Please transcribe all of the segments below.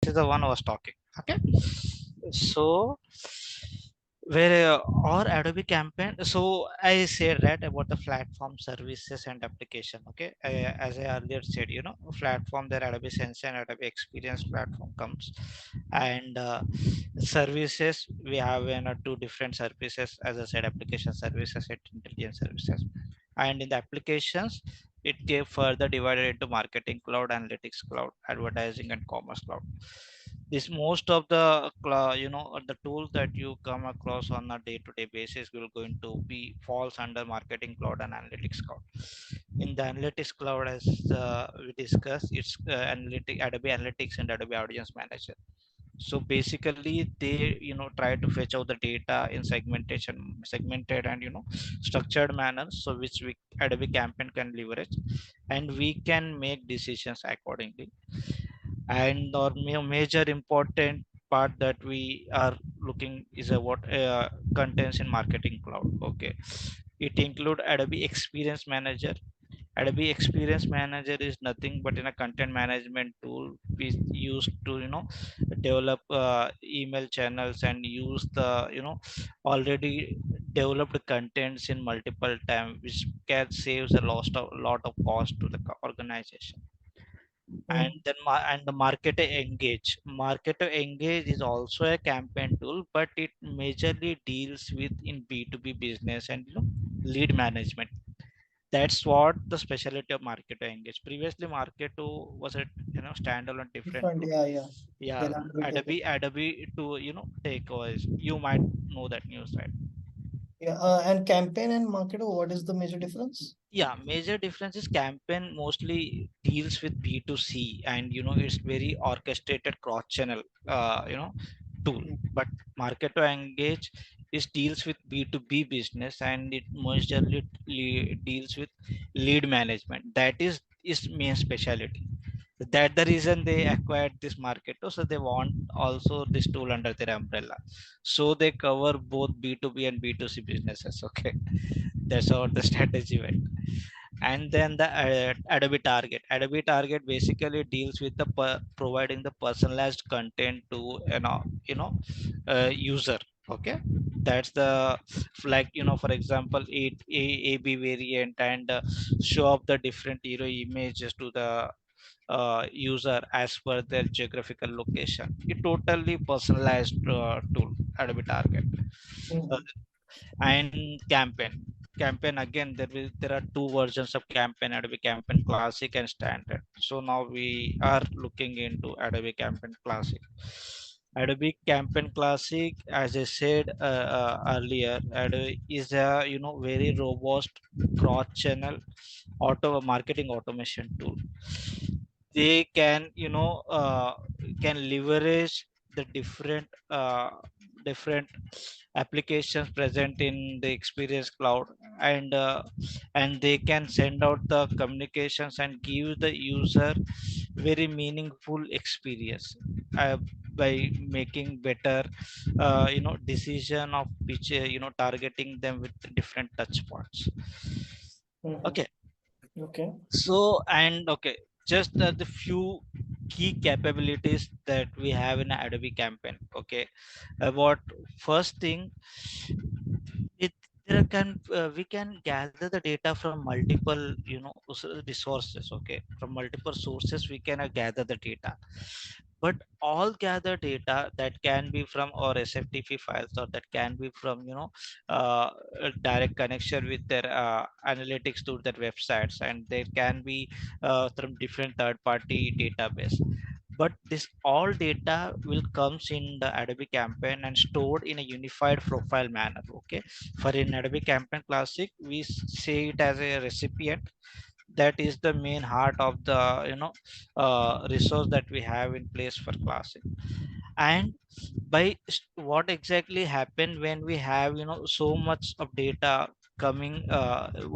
is the one I was talking. Okay, so where or Adobe Campaign. So I said that about the platform services and application. Okay, as I earlier said, platform there Adobe Sense and Adobe Experience Platform comes, and services we have two different services. As I said, application services and intelligence services, and in the applications it gave further divided into marketing cloud, analytics cloud, advertising, and commerce cloud. This most of the the tools that you come across on a day-to-day basis will going to be falls under marketing cloud and analytics cloud. In the analytics cloud, as we discussed, it's Adobe Analytics and Adobe Audience Manager. So basically they try to fetch out the data in segmented and structured manner, so which we Adobe Campaign can leverage, and we can make decisions accordingly. And our major important part that we are looking is what contains in marketing cloud. Okay, it include Adobe Experience Manager. Adobe Experience Manager is nothing but in a content management tool we used to develop email channels and use the already developed contents in multiple time, which can saves a lot of cost to the organization. And Mm. then and the marketer engage is also a campaign tool, but it majorly deals with in B2B business and lead management. That's what the specialty of marketer engage. Previously marketo was a standalone different Different, tool. yeah, yeah. Yeah, Then Adobe Campaign. Adobe to take over. You might know that news, right? Yeah, and campaign and marketer, what is the major difference? Yeah, major difference is campaign mostly deals with B2C, and it's very orchestrated cross channel tool. Mm. But market to engage is deals with B2B business, and it majorly deals with lead management. That is main specialty. That the reason they acquired this market, so they want also this tool under their umbrella, so they cover both B2B and B2C businesses. Okay, that's how the strategy went. And then the Adobe Target basically deals with the providing the personalized content to user. Okay, that's the for example AB variant, and show up the different images to the user as per their geographical location. It totally personalized tool, Adobe Target. Uh, Mhm. and campaign again, there are two versions of campaign: Adobe Campaign Classic and Standard. So now we are looking into Adobe Campaign Classic. Adobe Campaign Classic, as I said earlier, Adobe is a very robust cross channel auto marketing automation tool. They can can leverage the different applications present in the Experience Cloud, and they can send out the communications and give the user very meaningful experience, uh, by making better decision of which targeting them with different touch points. Mhm. Okay, Okay. so and okay, just the few key capabilities that we have in Adobe Campaign. Okay, about first thing, it there can we can gather the data from multiple resources. Okay, from multiple sources we can gather the data, but all gather data that can be from our SFTP files, or that can be from a direct connection with their analytics to their websites, and there can be from different third party database. But this all data will comes in the Adobe Campaign and stored in a unified profile manner. Okay, for in Adobe Campaign Classic we say it as a recipient. That is the main heart of the resource that we have in place for Classic. And what exactly happened when we have so much of data coming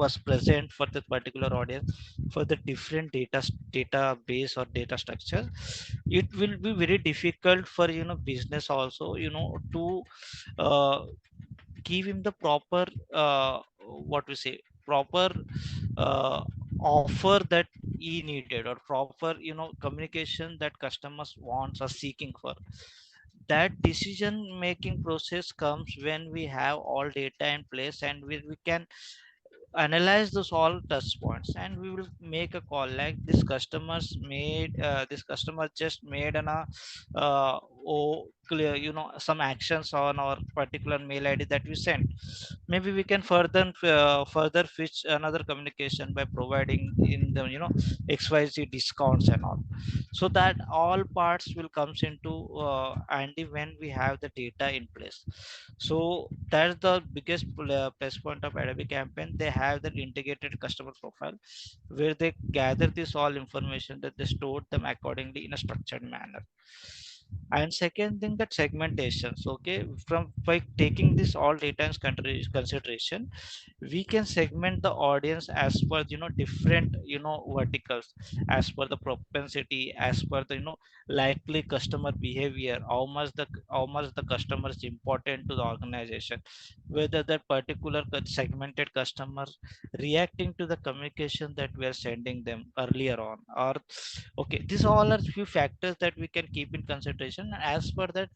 was present for the particular audience, for the different database or data structure, it will be very difficult for business also to uh, give him the proper what we say proper uh, offer that e needed or proper communication that customers wants or seeking for. That decision making process comes when we have all data in place, and we can analyze those all touch points, and we will make a call like this customer just made an clear some actions on our particular mail id that we sent. Maybe we can further fetch another communication by providing in the xyz discounts and all. So that all parts will comes into handy when we have the data in place. So that's the biggest plus point of Adobe Campaign. They have that integrated customer profile where they gather this all information that they store them accordingly in a structured manner. And second thing, that segmentations. Okay, from by taking this all data in consideration, we can segment the audience as per different verticals, as per the propensity, as per the likely customer behavior, how much the customer is important to the organization, whether that particular segmented customer reacting to the communication that we are sending them earlier on, or okay, these all are few factors that we can keep in consideration. As per that,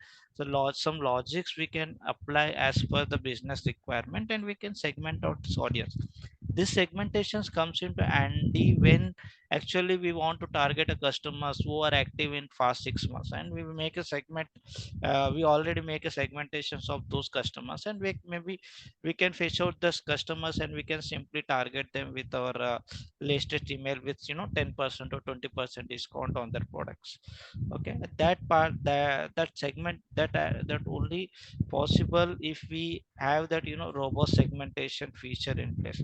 some logics we can apply as per the business requirement, and we can segment out this audience. This segmentations comes into handy when actually we want to target a customers who are active in past 6 months, and we will make a segment. We already make a segmentations of those customers, and maybe we can fetch out those customers, and we can simply target them with our latest email with 10% or 20% discount on their products. Okay, that part, that segment, that only possible if we have that robust segmentation feature in place.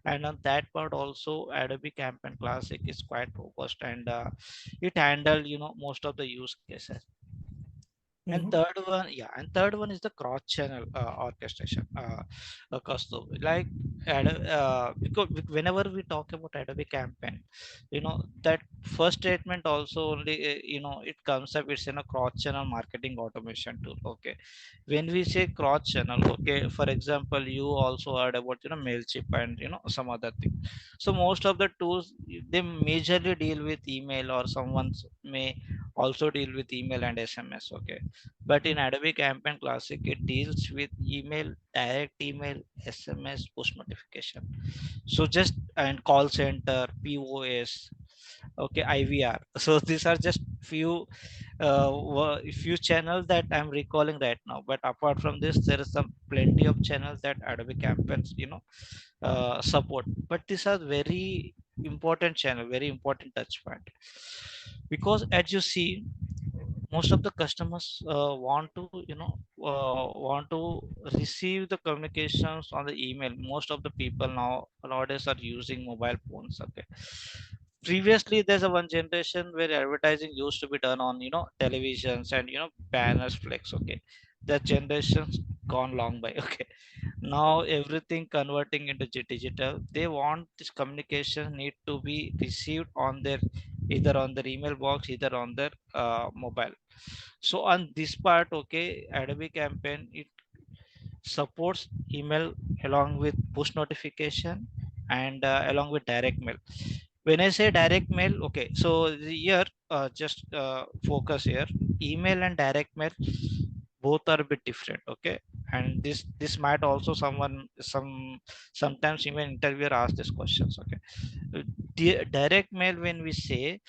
And on that part also, Adobe Campaign Classic is quite robust, and it handle most of the use cases. And Mhm. third one, yeah, and third one is the cross-channel orchestration. Kaustav, like because whenever we talk about Adobe Campaign, that first statement also only it comes up. It's in a cross-channel marketing automation tool. Okay, when we say cross-channel, okay, for example, you also heard about Mailchimp and some other thing. So most of the tools, they majorly deal with email, or someone may also deal with email and SMS. Okay, but in Adobe Campaign Classic, it deals with email, direct email, SMS, push notification. So just and call center, POS, okay, IVR. So these are just few channels that I'm recalling right now. But apart from this, there is some plenty of channels that Adobe Campaigns support. But these are very important channel, very important touch point, because as you see, most of the customers want to receive the communications on the email. Most of the people nowadays are using mobile phones. Okay, previously there's a one generation where advertising used to be done on televisions and banners, flex. Okay, that generation's gone long by. Okay, now everything converting into digital. They want this communication need to be received on their, either on their email box, either on their mobile. So on this part, okay, Adobe Campaign, it supports email along with push notification, and along with direct mail. When I say direct mail, okay, so here just focus here. Email and direct mail both are a bit different. Okay, and this might also sometimes even interviewer ask these questions. Okay, direct mail, when we say,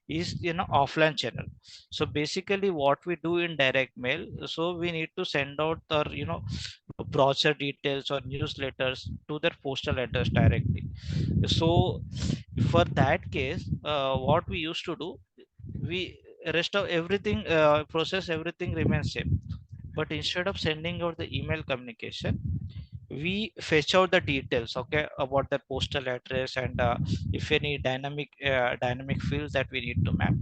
is offline channel. So basically what we do in direct mail, so we need to send out our brochure details or newsletters to their postal address directly. So for that case, what we used to do, we rest of everything, process everything remains same. But instead of sending out the email communication, we fetch out the details, okay, about the postal address, and if any dynamic fields that we need to map,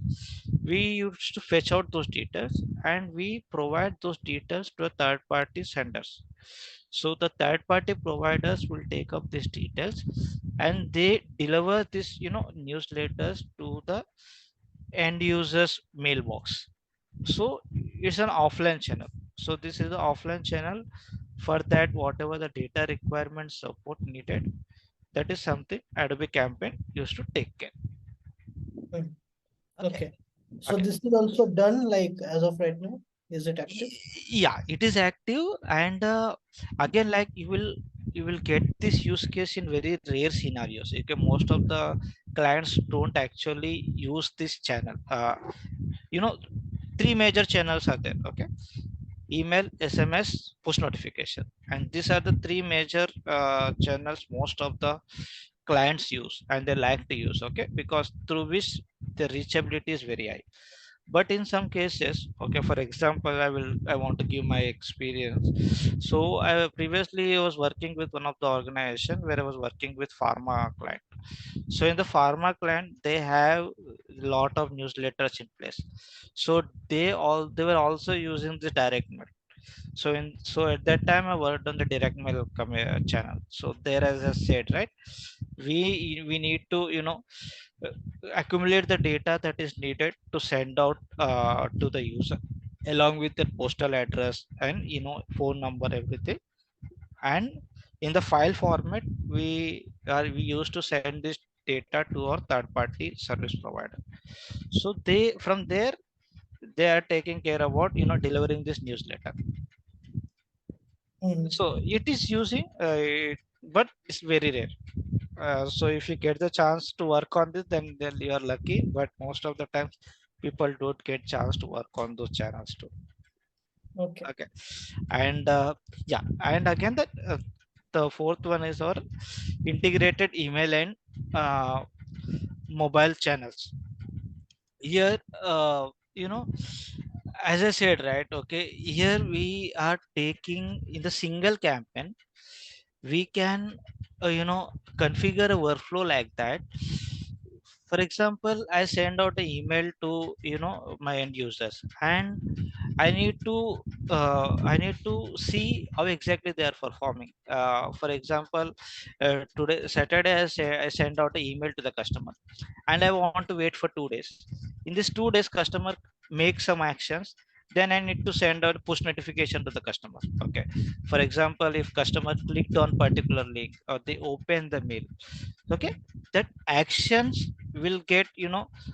we used to fetch out those details, and we provide those details to a third party senders. So the third party providers will take up these details, and they deliver this newsletters to the end users mailbox. So it's an offline channel. So this is the offline channel. For that, whatever the data requirements support needed, That is something Adobe Campaign used to take care. Mm. Okay. Okay. So Okay. this is also done like as of right now. Is it active? Yeah, it is active, and again, like you will get this use case in very rare scenarios. Okay, most of the clients don't actually use this channel. You know, three major channels are there. Okay, email, SMS, push notification, and these are the three major channels most of the clients use and they like to use. Okay, because through which the reachability is very high. But in some cases, okay, for example, I want to give my experience. So I previously was working with one of the organization where I was working with pharma client. So in the pharma client they have a lot of newsletters in place. So they were also using the direct mail. So at that time I worked on the direct mail channel. So there, as I said, right, we need to uh, accumulate the data that is needed to send out to the user, along with the postal address and phone number, everything. And in the file format, we used to send this data to our third party service provider. So they, from there, they are taking care about delivering this newsletter. Mm. So it is using but it's very rare. So if you get the chance to work on this, then you are lucky. But most of the times, people don't get chance to work on those channels too. Okay. Okay, and yeah, and again, the fourth one is our integrated email and mobile channels. Here, as I said, right? Okay, here we are taking in the single campaign. We can, configure a workflow like that. For example, I send out an email to my end users, and I need to see how exactly they are performing. For example, today Saturday, I send out an email to the customer, and I want to wait for 2 days. In these 2 days, customer makes some actions, then I need to send out push notification to the customer. Okay, for example, if customer clicked on particular link or they open the mail, okay, that actions will get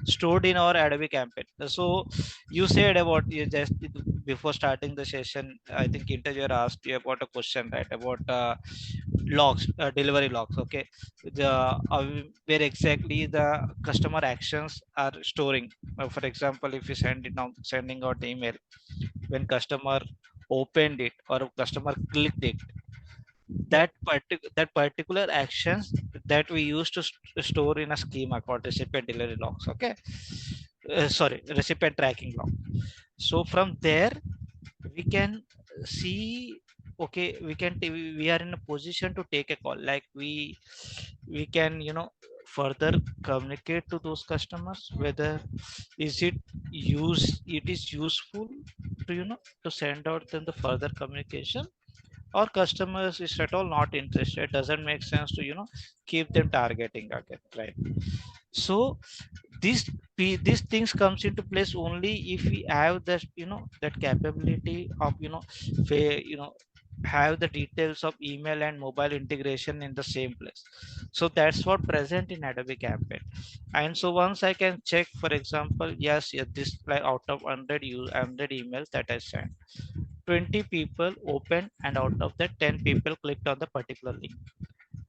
stored in our Adobe campaign. So you said about, you just before starting the session, I think interviewer asked you about a question, right, about logs, delivery logs. Okay, the where exactly the customer actions are storing. For example, if you sending out email, when customer opened it or customer clicked it, Yeah. that particular actions that we used to store in a schema called recipient delivery logs. Okay, sorry, recipient tracking log. So from there we can see, okay, we are in a position to take a call, like we can further communicate to those customers whether is it is useful to to send out them the further communication, or customers is at all not interested, doesn't make sense to keep them targeting again, right? So these these things comes into place only if we have that that capability of have the details of email and mobile integration in the same place. So that's what present in Adobe Campaign. And so once I can check, for example, yes, yeah, this, like, out of 100 emails that I sent, 20 people opened, and out of that 10 people clicked on the particular link.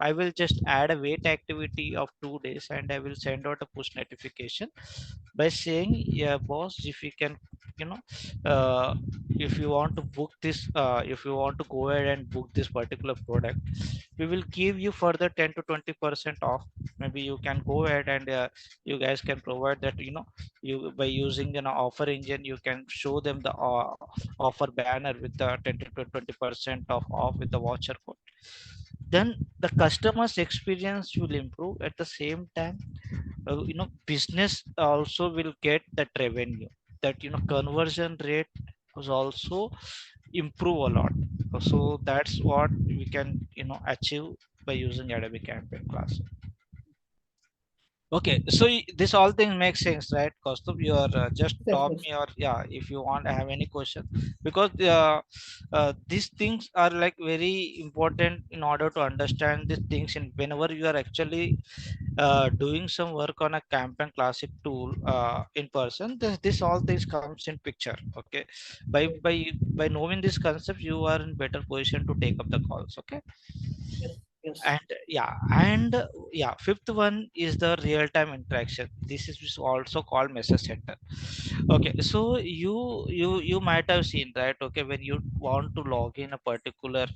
I will just add a wait activity of 2 days, and I will send out a push notification by saying, yeah, boss, if you can, you know, uh, if you want to book this, if you want to go ahead and book this particular product, we will give you further 10 to 20% off. Maybe you can go ahead and you guys can provide that, you by using an offer engine, you can show them the offer banner with the 10 to 20% of off with the voucher code. Then the customer's experience will improve. At the same time, business also will get that revenue, that conversion rate was also improve a lot. So that's what we can achieve by using Adobe Campaign class. Okay, so this all things make sense, right? Kaustubh, you are just Yes, stop yes, me, or yeah, if you want, I have any question, because these things are like very important in order to understand these things. In whenever you are actually doing some work on a campaign classic tool in person, this all things comes in picture. Okay, by yes, by by knowing this concept, you are in better position to take up the calls. Okay, yes, yes. and yeah, fifth one is the real-time interaction. This is also called message center. Okay, so you might have seen, right? Okay, when you want to log in a particular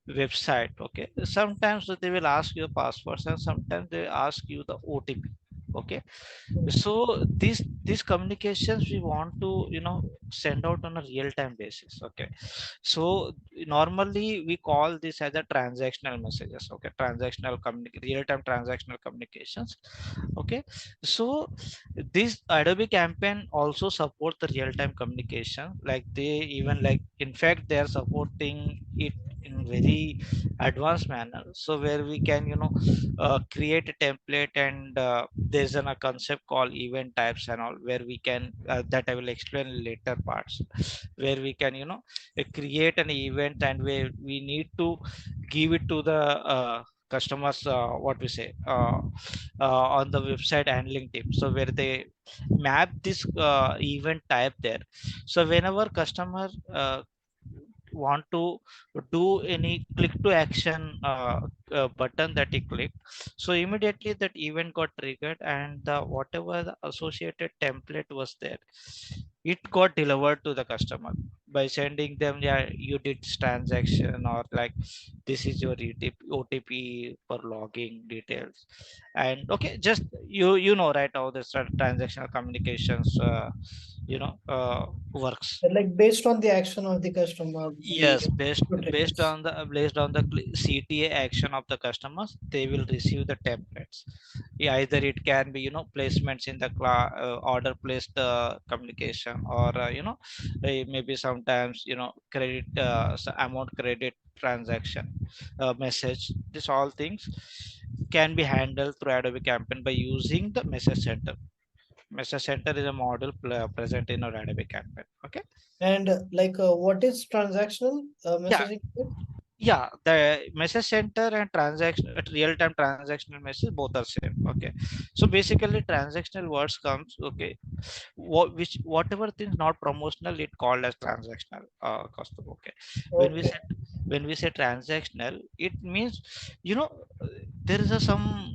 website, okay, sometimes they will ask you passwords, and sometimes they ask you the OTP. Okay, Mm. so these communications we want to send out on a real-time basis. Okay, so normally we call this as a transactional messages. Okay, real-time transactional communications. Okay, so this Adobe Campaign also support the real-time communication, like they even like in fact they are supporting it in very advanced manner, so where we can create a template, and there's a concept called event types and all, where we can that I will explain in later parts, where we can create an event, and where we need to give it to the customers, what we say, on the website handling team, so where they map this event type there. So whenever customer want to do any click to action button that he clicked, so immediately that event got triggered, and whatever the associated template was there, it got delivered to the customer by sending them, yeah, you did this transaction, or like this is your OTP for logging details. And okay, just right, how this transactional communications works. But like based on the action of the customer, Yes, the based triggers. on the CTA action of the customers, they will receive the templates. Yeah, either it can be placements in the order placed communication, or maybe sometimes credit amount credit transaction message. This all things can be handled through Adobe Campaign by using the message center. Message center is a module present in our Adobe Campaign. Okay. And what is transactional Yeah, messaging? yeah, the message center and transaction real-time transactional message both are same. Okay, so basically transactional words comes, okay, whatever things not promotional, it called as transactional custom. Okay, when we Okay, say when we say transactional, it means you know uh, there is some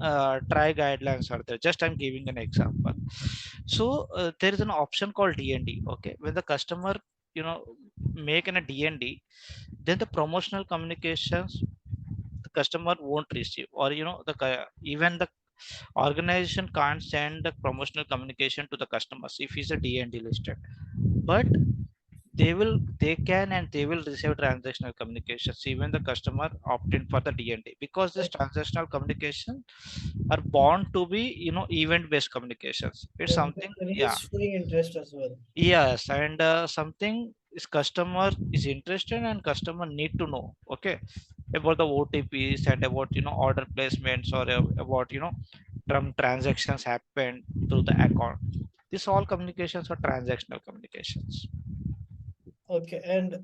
try guidelines are there. Just I'm giving an example. So there is an option called DND. Okay, when the customer make an a DND, then the promotional communications the customer won't receive, or even the organization can't send the promotional communication to the customers if he's a DND listed. But they can and they will receive transactional communications even the customer opt in for the DND, because this okay. transactional communication are bound to be event based communications. It's And something, yeah. he's showing interest as well. Yes, and something is customer is interested and customer need to know, okay, about the OTPs, and about order placements, or about transactions happen through the account. This all communications are transactional communications. Okay, and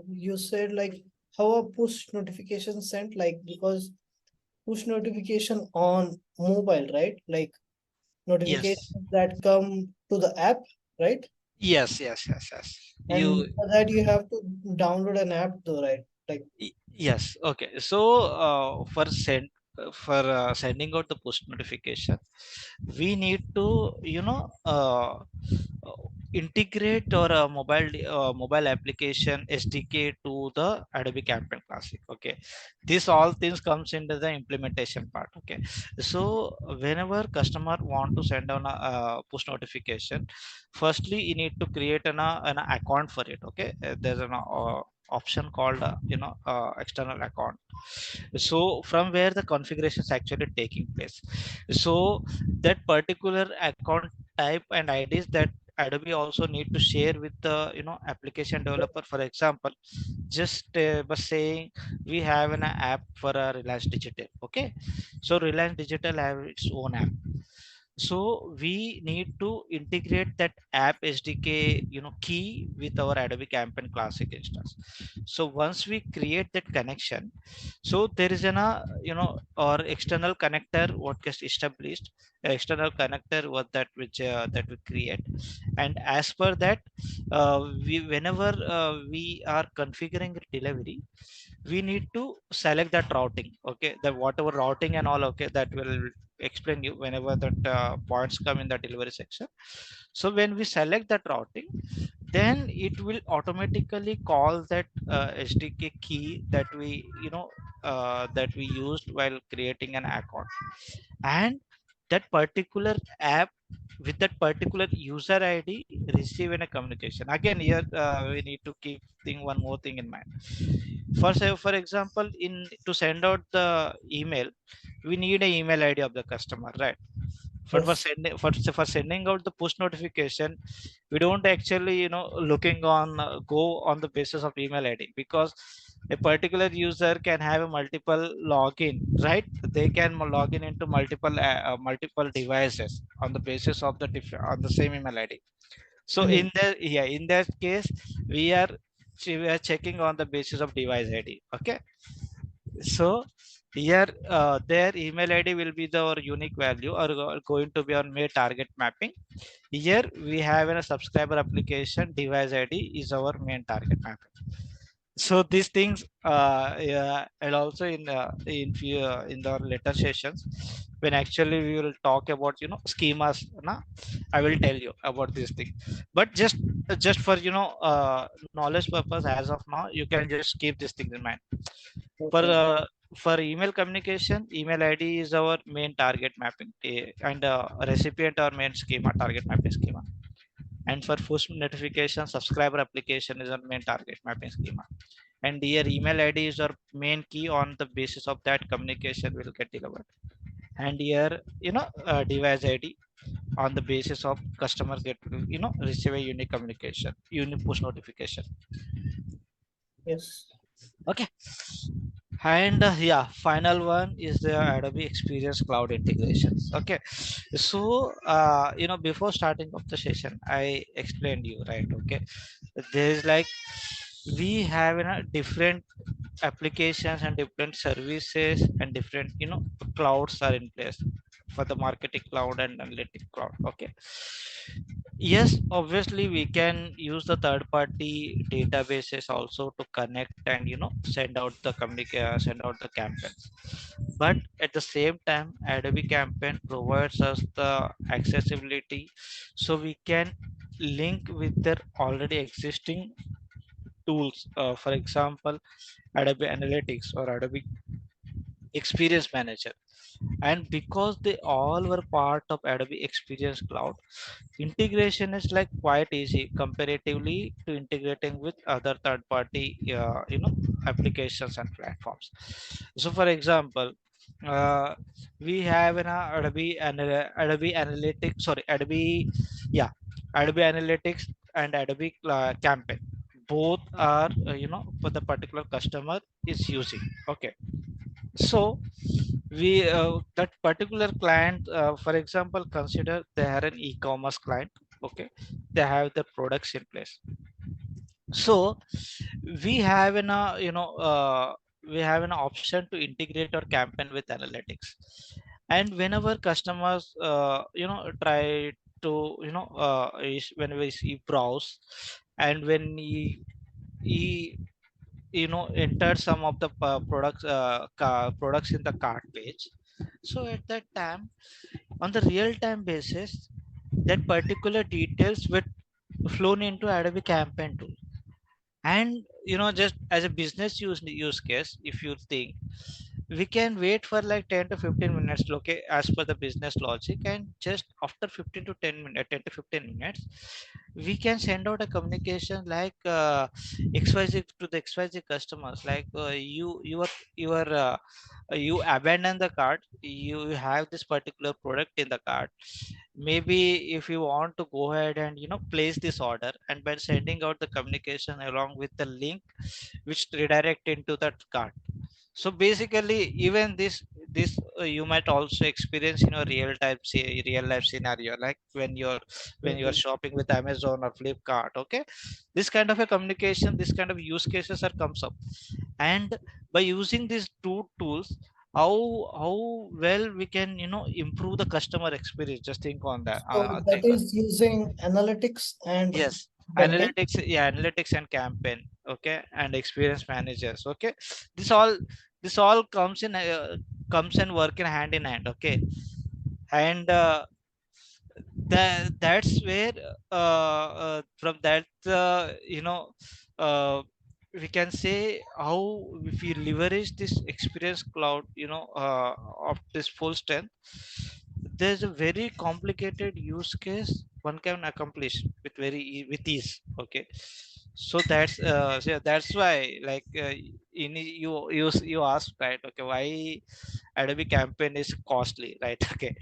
you said like how a push notification sent, like because push notification on mobile, right? Like Yes, notifications that come to the app, right? yes. And You for that you have to download an app though, right? Like Yes, okay. So for sending out the push notification, we need to integrate or a mobile application SDK to the Adobe Campaign Classic. Okay, this all things comes into the implementation part. Okay, so whenever customer want to send on a push notification, firstly you need to create an account for it. Okay, there's an option called external account. So from where the configuration is actually taking place, so that particular account type and IDs that Adobe also need to share with the application developer. For example, just by saying we have an app for Reliance Digital. Okay, so Reliance Digital have its own app, so we need to integrate that app SDK key with our Adobe Campaign Classic instance. So once we create that connection, so there is an or external connector what gets established, external connector what that which that we create. And as per that, we whenever we are configuring delivery, we need to select that routing. Okay, the whatever routing and all, okay, that will explain you whenever that points come in the delivery section. So when we select that routing, then it will automatically call that SDK key that we that we used while creating an account. And that particular app with that particular user ID receive in a communication. Again here, we need to keep one more thing in mind. For say for example, in to send out the email, we need a email ID of the customer, right? But for Yes. sending for sending out the push notification, we don't actually looking on go on the basis of email ID, because a particular user can have a multiple login, right? They can log in into multiple devices on the basis of the on the same email ID. So Mhm. in that, yeah, in that case, we are we are checking on the basis of device ID. Okay, so here their email ID will be the our unique value, or going to be our main target mapping. Here we have in a subscriber application device ID is our main target mapping. So these things, yeah, and also in few in the later sessions, when actually we will talk about schemas na, I will tell you about this thing. But just for knowledge purpose, as of now you can just keep this thing in mind. For Okay. for email communication, email ID is our main target mapping, and recipient or main schema, target mapping schema. And for push notification, subscriber application is our main target mapping schema. And your email ID is our main key, on the basis of that communication will get delivered. And your device ID, on the basis of customer get receive a unique communication, unique push notification. Yes. Okay. And yeah, final one is the Adobe Experience Cloud integrations. Okay, so before starting of the session I explained you, right? Okay, there is like we have different applications and different services and different clouds are in place for the marketing cloud and analytic cloud. Okay, yes, obviously we can use the third party databases also to connect and send out the send out the campaigns. But at the same time, Adobe Campaign provides us the accessibility, so we can link with their already existing tools. For example, Adobe Analytics or Adobe Experience Manager. And because they all were part of Adobe Experience Cloud, integration is like quite easy comparatively to integrating with other third party applications and platforms. So for example, uh, we have an Adobe Analytics, sorry, Adobe, yeah, Adobe Analytics and Adobe Campaign. Both are for the particular customer is using. Okay, so we that particular client, for example, consider they are an e-commerce client. Okay, they have the products in place. So we have we have an option to integrate our campaign with analytics. And whenever customers try to when we see browse, and when he enter some of the products in the cart page. So at that time, on the real time basis, that particular details were flown into Adobe Campaign tool. And just as a business use case, if you think, we can wait for like 10 to 15 minutes, okay, as per the business logic. And just after 15 to 10 minutes, 10 to 15 minutes, we can send out a communication like xyz to the xyz customers, like you abandon the cart, you have this particular product in the cart, maybe if you want to go ahead and place this order, and by sending out the communication along with the link which redirect into that cart. So basically, even this you might also experience in a real life scenario, like when you're Mhm. shopping with Amazon or Flipkart. Okay, this kind of a communication, this kind of use cases are comes up. And by using these two tools, how how well we can improve the customer experience. Just think on that. So that is using analytics and Yes, campaign. analytics, yeah, analytics and campaign, okay, and experience managers, okay. This all comes and work in hand in hand, okay. And that's where from that uh, we can say how, if we leverage this experience cloud of this full strength, there's a very complicated use case one can accomplish with with ease, okay. So that's why, like, you asked, right, okay, why Adobe Campaign is costly, right? Okay.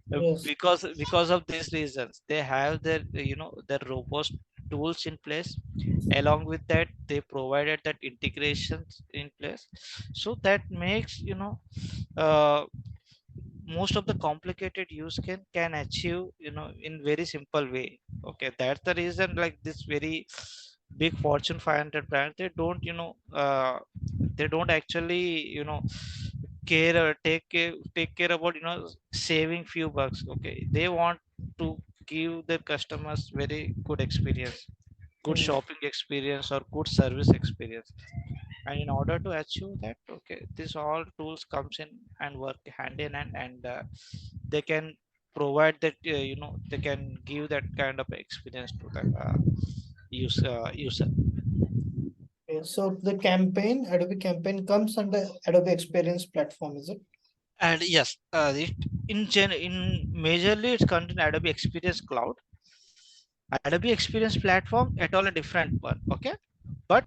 Yes. Because of these reasons, they have their their robust tools in place. Along with that, they provided that integrations in place, so that makes uh, most of the complicated use can achieve in very simple way. Okay, that's the reason, like, this very big Fortune 500 brand, they don't actually care or take care about saving few bucks. Okay, they want to give their customers very good experience, good Mm. shopping experience, or good service experience. And in order to achieve that, okay, this all tools comes in and work hand in hand, and they can provide that, they can give that kind of experience to the user. Okay. So the campaign, Adobe Campaign comes under Adobe Experience Platform, is it? And yes, in majorly it's content Adobe Experience Cloud, Adobe Experience Platform at all a different one, okay. But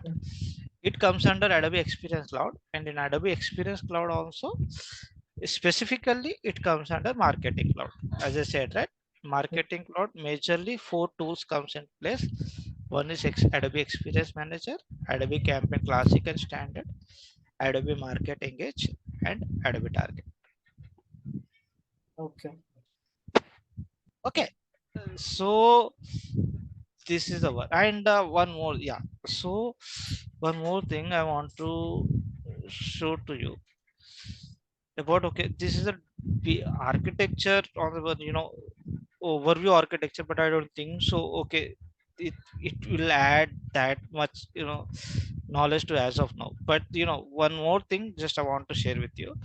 it comes under Adobe Experience Cloud, and in Adobe Experience Cloud also, specifically it comes under Marketing Cloud. As I said, right, Marketing Cloud majorly four tools comes in place. One is Adobe Experience Manager, Adobe Campaign Classic and Standard, Adobe Market Engage, and Adobe Target. Okay. Okay, so this is the one. And one more, yeah. So one more thing I want to show to you about, okay, this is a architecture on the overview architecture, but I don't think so, okay, it will add that much knowledge to as of now. But one more thing just I want to share with you.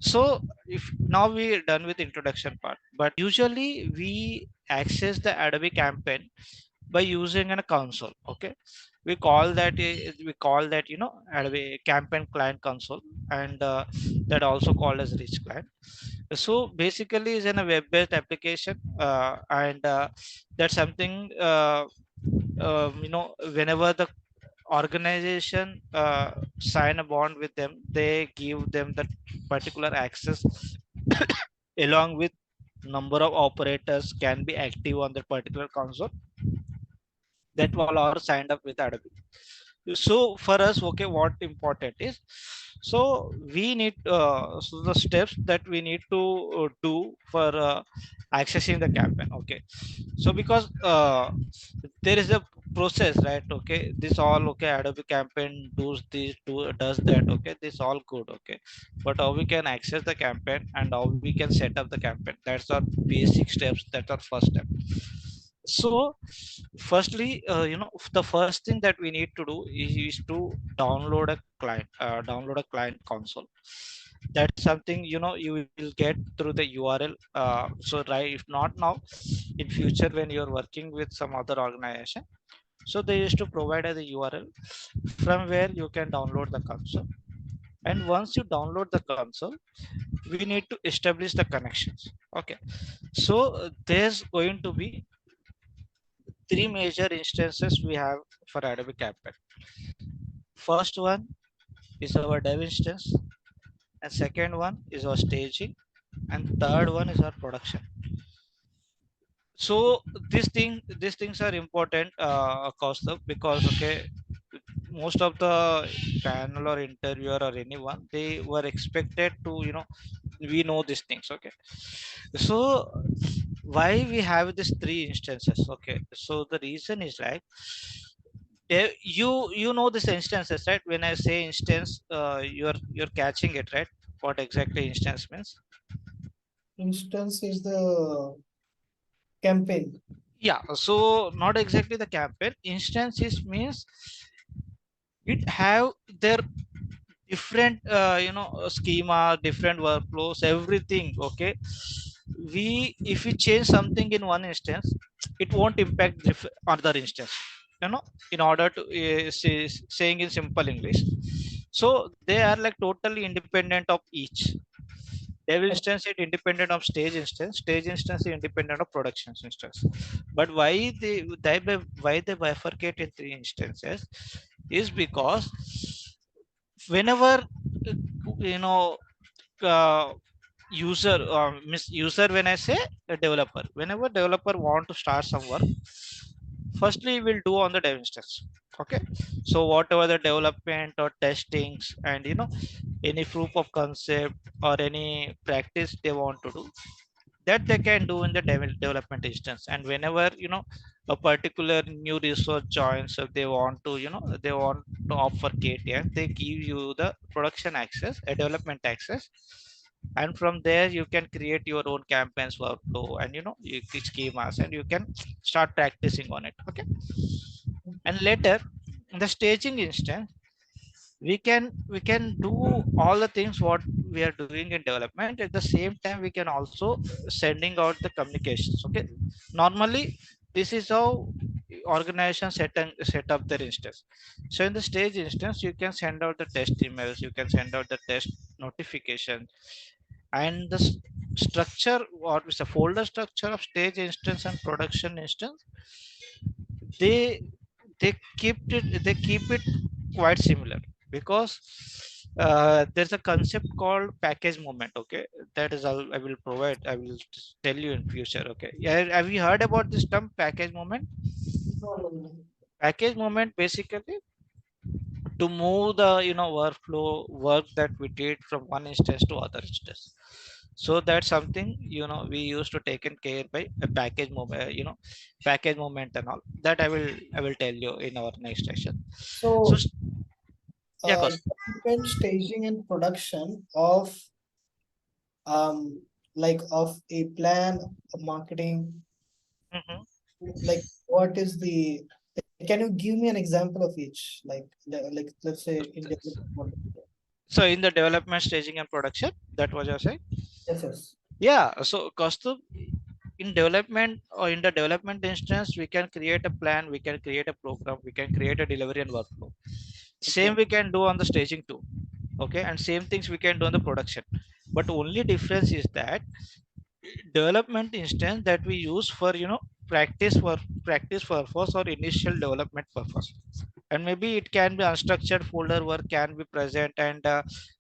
So if now we are done with introduction part, but usually we access the Adobe Campaign by using a console, okay. We call that Adobe Campaign Client Console, and that also called as rich client. So basically is in a web-based application, and that's something, whenever the organization sign a bond with them, they give them that particular access along with number of operators can be active on that particular console, that all are signed up with Adobe. So for us, okay, what important is, so we need so the steps that we need to do for accessing the campaign, okay. So because there is a process, right, okay, this all, okay, Adobe Campaign does that, okay, this all good, okay. But how we can access the campaign and how we can set up the campaign, that's our basic steps, that's our first step. So firstly, the first thing that we need to do is to download a client console. That's something you will get through the URL. So right, if not now, in future when you're working with some other organization, so they used to provide the URL from where you can download the console. And once you download the console, we need to establish the connections, okay. So there's going to be three major instances we have for Adobe Campaign. First one is our dev instance, and second one is our staging, and third one is our production. So these things are important, Kaustav, because okay, most of the panel or interviewer or anyone, they were expected to, we know these things. Okay, so why we have these three instances? Okay, so the reason is like, you know this instances, right? When I say instance, you're catching it, right? What exactly instance means? Instance is the campaign. Yeah, so not exactly the campaign. Instances means it have their different, schema, different workflows, everything. Okay, we if we change something in one instance, it won't impact other instance, you know in order to, saying in simple English. So they are like totally independent of each. Dev instance is independent of stage instance is independent of production instance. But why they bifurcate in three instances is because whenever, you know uh, user, miss user, when I say a developer, whenever developer want to start some work, firstly we'll do on the dev instance. Okay, so whatever the development or testings and, any proof of concept or any practice they want to do, that they can do in the development instance. And whenever, a particular new resource joins, if they want to, they want to offer KTM, they give you the production access, a development access. And from there you can create your own campaigns workflow, and, you schemas, and you can start practicing on it. Okay, and later in the staging instance, we can do all the things what we are doing in development. At the same time, we can also sending out the communications. Okay, normally this is how organizations set up their instance. So in the stage instance, you can send out the test emails, you can send out the test notification. And the structure, what is the folder structure of stage instance and production instance, they they keep it quite similar, because there's a concept called package movement. Okay, that is all I will just tell you in future. Okay, yeah, have you heard about this term package movement? No, no, no. Package movement basically to move the, workflow work that we did from one instance to other instance. So that's something, we used to take in care by a package movement, package movement and all that. I will tell you in our next session. So So, yeah, course. development, staging, and production of um of a plan, a marketing, Mhm. like what is the can you give me an example of each? Like let's say in development. So in the development, staging, and production, that was your saying. Yes, yes. Yeah. So Kaustubh, in development or in the development instance, we can create a plan, we can create a program, we can create a delivery and workflow. Same Okay. we can do on the staging too. Okay, and same things we can do on the production. But only difference is that development instance that we use for, practice purpose or initial development purpose. And maybe it can be unstructured folder work can be present, and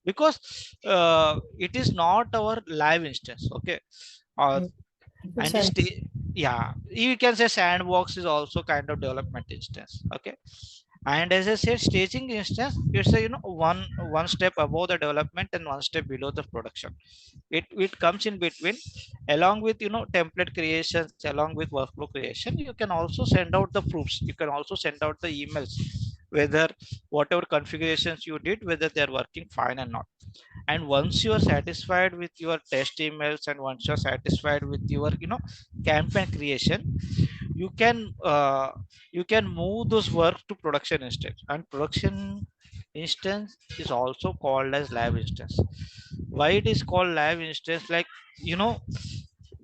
because it is not our live instance. Okay, uh, Mm, it's and an yeah, you can say sandbox is also kind of development instance. Okay, and as I said, staging instance, it's a, one step above the development and one step below the production. It comes in between, along with, template creations, along with workflow creation. You can also send out the proofs, you can also send out the emails, whether whatever configurations you did, whether they're working fine or not. And once you are satisfied with your test emails, and once you're satisfied with your, campaign creation, you can uh, you can move those work to production instance. And production instance is also called as live instance. Why it is called live instance? Like, you know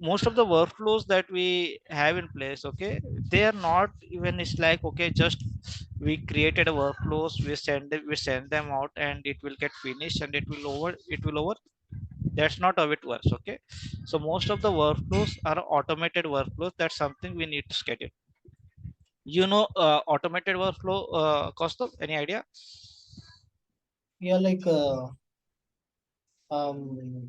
most of the workflows that we have in place, okay, they are not even, it's like, okay, just we created a workflows, we send them out, and it will get finished, and it will over. That's not how it works. Okay, so most of the workflows are automated workflows. That's something we need to schedule. Automated workflow, cost of any idea? yeah um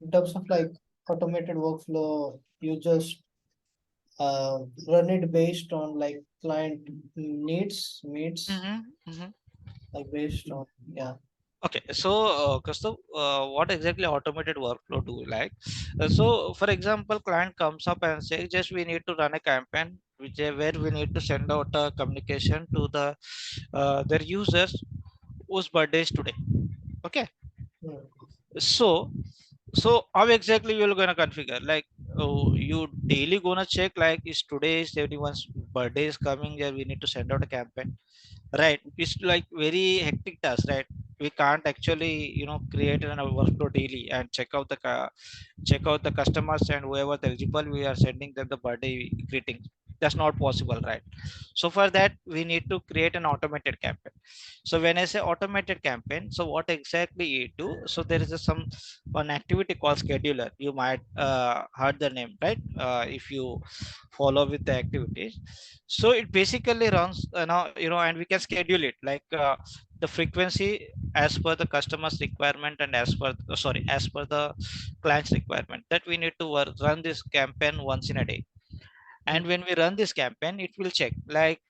in terms of like automated workflow, you just run it based on like client needs Mm-hmm. Mm-hmm. like based on, yeah. Okay, so Kaustav, what exactly automated workflow do you like? So, for example, client comes up and says, just we need to run a campaign which where we need to send out a communication to their users whose birthday is today. Okay, Mm, so so how exactly you're gonna configure? Like, oh, you daily gonna check like is today is everyone's birthday is coming here. We need to send out a campaign, right? It's like very hectic task, right? We can't actually create an workflow daily and check out the customers and whoever eligible we are sending them the birthday greetings. That's not possible, right? So for that we need to create an automated campaign. So when I say automated campaign, so what exactly it do? So there is some one activity called scheduler. You might heard the name, right? If you follow with the activities, so it basically runs and we can schedule it like the frequency as per the customer's requirement and as per sorry as per the client's requirement, that we need to run this campaign once in a day. And mm, when we run this campaign it will check like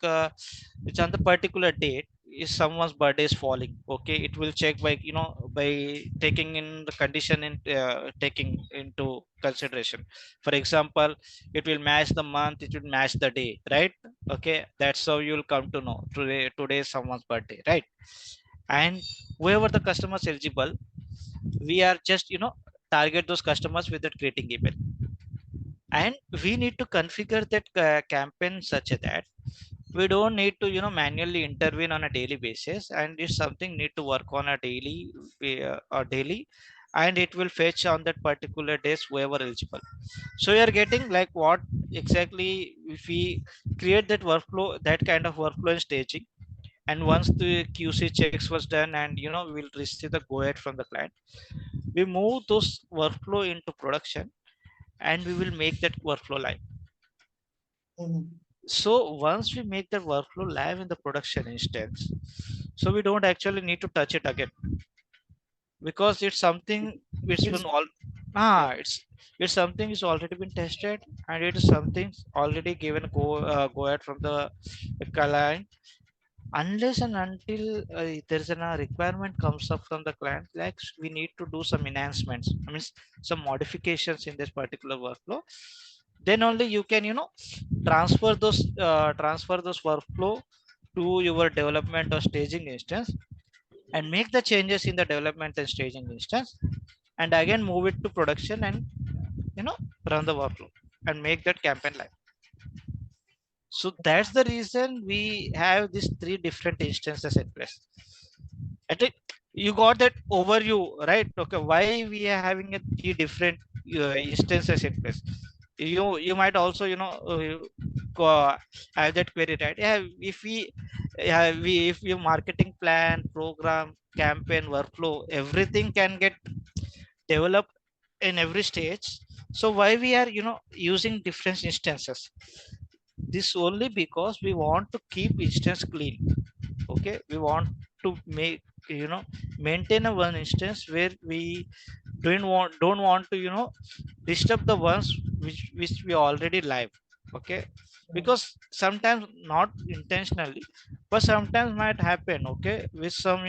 it's on the particular date is someone's birthday is falling. Okay, it will check by by taking in the condition in taking into consideration. For example, it will match the month, it will match the day, right? Okay, that's how you'll come to know today is someone's birthday, right? And whoever the customers eligible, we are just target those customers with that greeting email. And we need to configure that campaign such that we don't need to manually intervene on a daily basis, and if something need to work on a daily, and it will fetch on that particular days whoever eligible. So we are getting like what exactly if we create that workflow, that kind of workflow and staging. And once the QC checks was done and we'll receive the go ahead from the client, we move those workflow into production, and we will make that workflow live. mm. So once we make the workflow live in the production instance, so we don't actually need to touch it again, because it's something it's been It's all yeah. it's something is already been tested, and it is something already given go ahead from the client. Unless and until there's a requirement comes up from the client, like we need to do some enhancements, I mean some modifications in this particular workflow, then only you can transfer those workflow to your development or staging instance, and make the changes in the development and staging instance, and again move it to production, and you know run the workflow and make that campaign live. So that's the reason we have these three different instances in place. I think you got that overview, right? Okay, why we are having a three different instances in place. You might also have that query, right? Yeah, we if your marketing plan, program, campaign, workflow, everything can get developed in every stage. So why we are using different instances? This only because we want to keep instance clean. Okay, we want to make maintain a one instance where we don't want to disturb the ones which we already live. Okay, Mm, because sometimes not intentionally, but sometimes might happen, okay, with some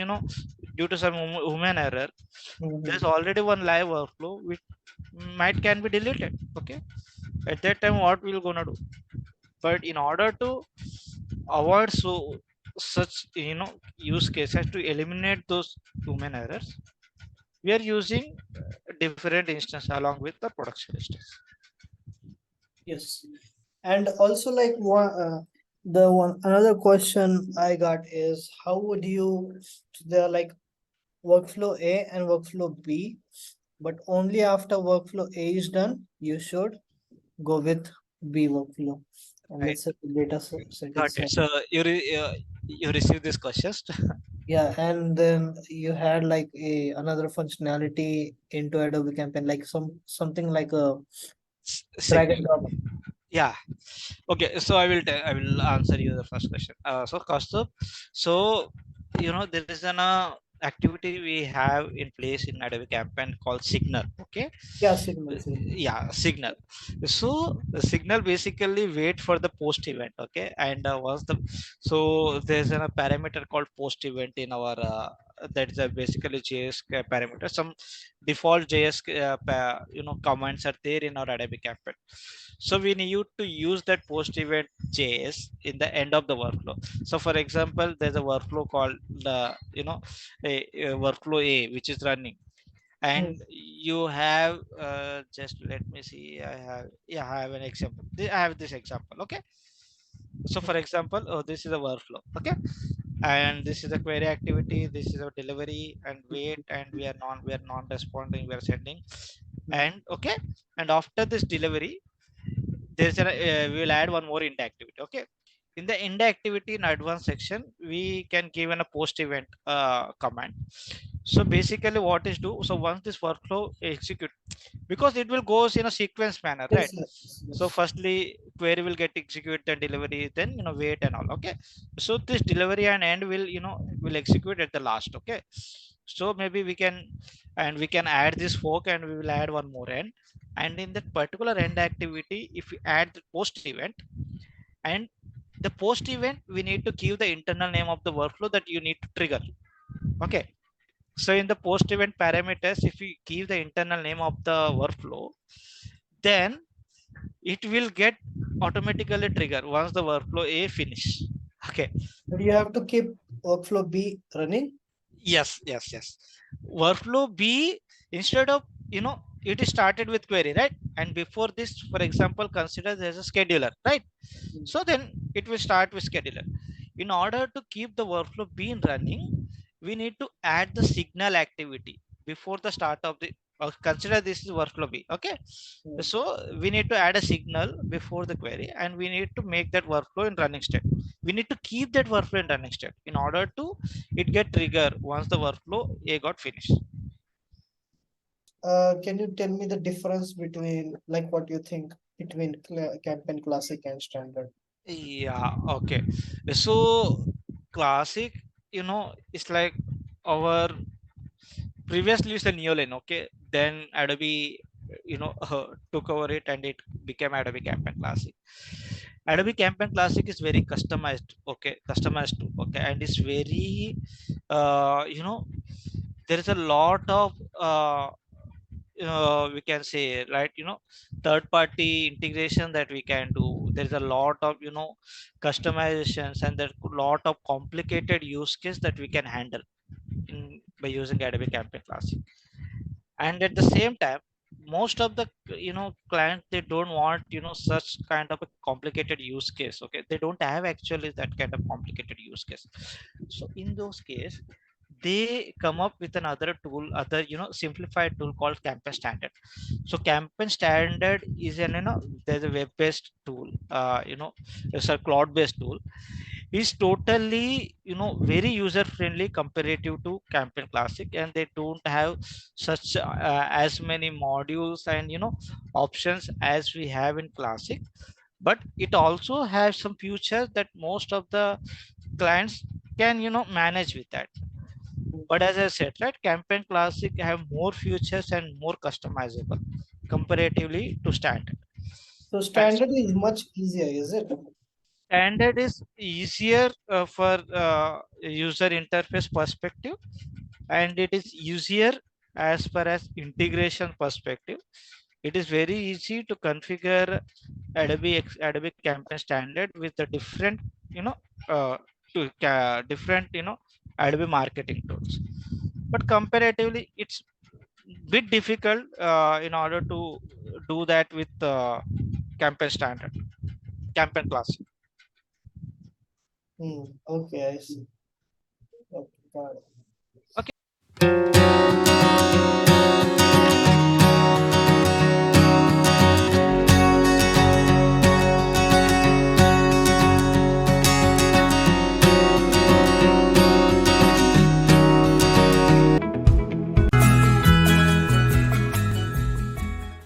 due to some human error, there's mhm. already one live workflow which might can be deleted. Okay, at that time what we're gonna do? But in order to avoid such use cases, to eliminate those human errors, we are using different instance along with the production instance. Yes. And also like the one another question I got is how would you, there are like workflow A and workflow B, but only after workflow A is done, you should go with B workflow. And Right. let's say the data set Got is it. set. So you receive this questions. Yeah, and then you had like another functionality into Adobe Campaign, like something like a drag and Segment. drop. Yeah. Okay. So I will answer you the first question. So Kaustubh, so there is an activity we have in place in Adobe Campaign called Signal. Okay. Yeah, signal, signal. Yeah, Signal. So the Signal basically wait for the post event. Okay. And was the so there's a parameter called post event in our that is a basically JS parameter. Some default JS commands are there in our Adobe Campaign. So we need to use that post event JS in the end of the workflow. So for example, there's a workflow called the a workflow A which is running, Hmm. and you have just let me see. I have an example. I have this example. Okay. So for example, this is a workflow. Okay. And this is a query activity, this is a delivery, and wait, and we are non responding, we are sending. Hmm. And okay, and after this delivery, there's a we will add one more end activity. Okay. In the end activity in advanced section, we can give an a post event command. So basically what is do, so once this workflow execute, because it will goes in a sequence manner, right? Yes, yes, So yes. firstly query will get execute, then delivery, then wait and all. Okay. So this delivery and end will will execute at the last. Okay. So maybe we can, and we can add this fork, and we will add one more end. And in that particular end activity, if we add the post event, and the post event, we need to give the internal name of the workflow that you need to trigger. Okay. So in the post event parameters, if we give the internal name of the workflow, then it will get automatically trigger once the workflow A finish. Okay. But you have to keep workflow B running. Yes, yes, yes. Workflow B, instead of, it is started with query, right? And before this, for example, consider there's a scheduler, right? Hmm. So then it will start with scheduler. In order to keep the workflow being running, we need to add the signal activity before the start of the, consider this is workflow B. Okay. Hmm. So we need to add a signal before the query, and we need to make that workflow in running state. We need to keep that workflow in running state in order to it get trigger once the workflow A got finished. Can you tell me the difference between like what you think between campaign classic and standard? Yeah, okay. So classic, it's like our previously it's a Neolane. Okay. Then Adobe took over it, and it became Adobe Campaign Classic. Adobe Campaign Classic is very customized. Okay. Customized too. Okay. And it's very there is a lot of we can say, right, third party integration that we can do. There's a lot of customizations, and there's a lot of complicated use case that we can handle by using Adobe Campaign Classic. And at the same time, most of the clients, they don't want such kind of a complicated use case. Okay. They don't have actually that kind of complicated use case. So in those case, they come up with another tool, other simplified tool called Campaign Standard. So Campaign Standard is an, there's a web based tool, it's a cloud based tool. Is totally very user friendly comparative to Campaign Classic, and they don't have such as many modules and options as we have in Classic. But it also has some features that most of the clients can manage with that. But as I said, right, Campaign Classic have more features and more customizable comparatively to Standard. So And standard is much easier, is it? Standard is easier for user interface perspective, and it is easier as far as integration perspective. It is very easy to configure Adobe Campaign Standard with the different you know uh, different Adobe marketing tools. But comparatively, it's bit difficult in order to do that with Campaign Standard, Campaign Classic. Hmm. Okay, I see. Okay, got it. Okay.